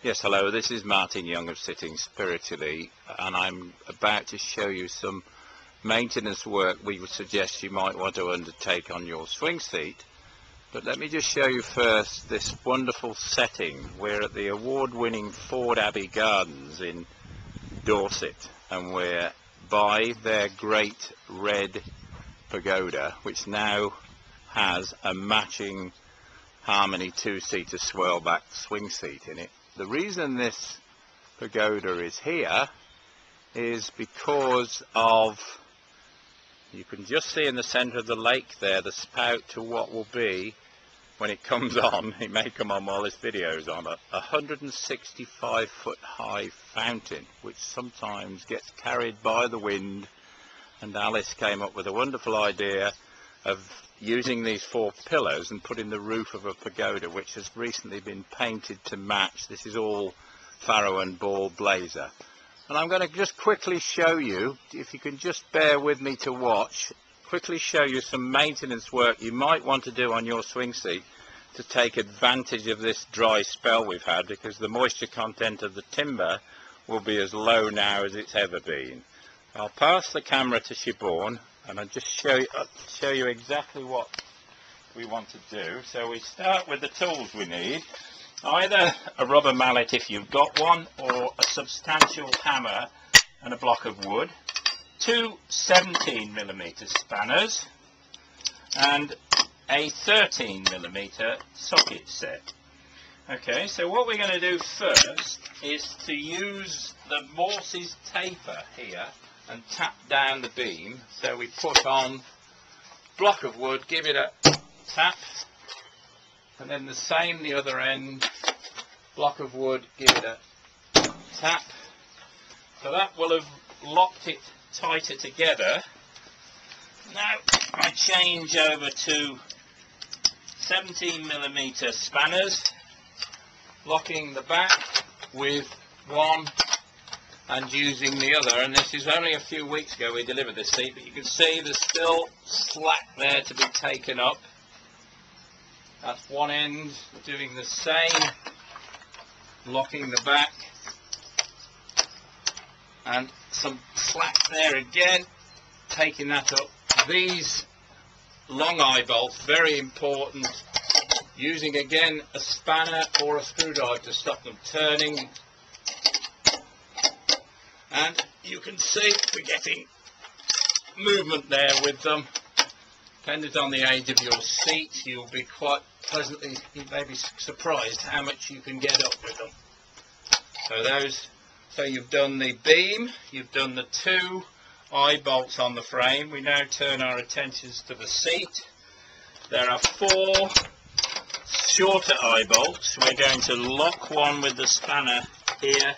Yes, hello, this is Martin Young of Sitting Spiritually, and I'm about to show you some maintenance work we would suggest you might want to undertake on your swing seat. But let me just show you first this wonderful setting. We're at the award-winning Forde Abbey Gardens in Dorset, and we're by their great red pagoda, which now has a matching Harmony two-seater swirl back swing seat in it. The reason this pagoda is here is because of, you can just see in the centre of the lake there, the spout to what will be, when it comes on, it may come on while this video is on, a 165 foot high fountain, which sometimes gets carried by the wind. And Alice came up with a wonderful idea of using these 4 pillars and putting the roof of a pagoda, which has recently been painted to match. This is all Farrow and Ball blazer. And I'm going to just quickly show you, if you can just bear with me to watch, quickly show you some maintenance work you might want to do on your swing seat to take advantage of this dry spell we've had, because the moisture content of the timber will be as low now as it's ever been. I'll pass the camera to Siobhan and I'll just show you exactly what we want to do. So we start with the tools we need, either a rubber mallet if you've got one, or a substantial hammer and a block of wood, 2 17mm spanners and a 13mm socket set. Okay, so what we're going to do first is to use the Morse's taper here and tap down the beam. So we put on block of wood, give it a tap, and then the same the other end, block of wood, give it a tap. So that will have locked it tighter together. Now I change over to 17mm spanners, locking the back with one and using the other. And this is only a few weeks ago we delivered this seat, but you can see there's still slack there to be taken up. That's one end, doing the same, locking the back, and some slack there again, taking that up. These long eye bolts, very important, using again a spanner or a screwdriver to stop them turning. And you can see we're getting movement there with them. Depending on the age of your seat, you'll be quite pleasantly, you may be surprised how much you can get up with them. So you've done the beam, you've done the 2 eye bolts on the frame. We now turn our attentions to the seat. There are 4 shorter eye bolts. We're going to lock one with the spanner here,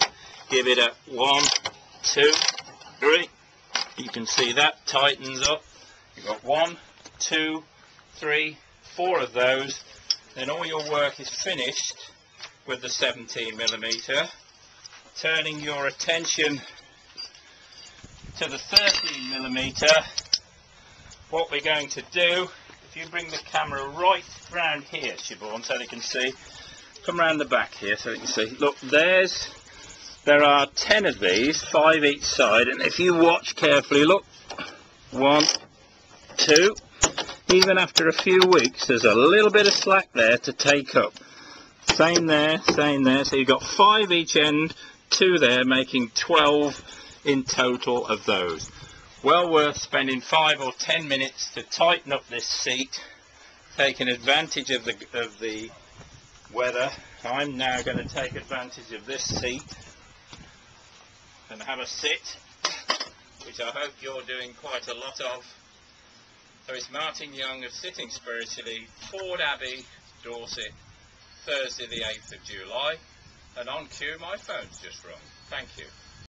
give it a 1, 2, 3. You can see that tightens up. You've got 1, 2, 3, 4 of those. Then all your work is finished with the 17mm. Turning your attention to the 13mm, what we're going to do, if you bring the camera right round here, Siobhan, so they can see, come round the back here so they can see. Look, there are 10 of these, 5 each side, and if you watch carefully, look, 1, 2, even after a few weeks there's a little bit of slack there to take up. Same there, so you've got 5 each end, 2 there, making 12 in total of those. Well worth spending 5 or 10 minutes to tighten up this seat, taking advantage of the weather. I'm now going to take advantage of this seat and have a sit, which I hope you're doing quite a lot of. So it's Martin Young of Sitting Spiritually, Forde Abbey, Dorset, Thursday the 8th of July, and on cue my phone's just rung. Thank you.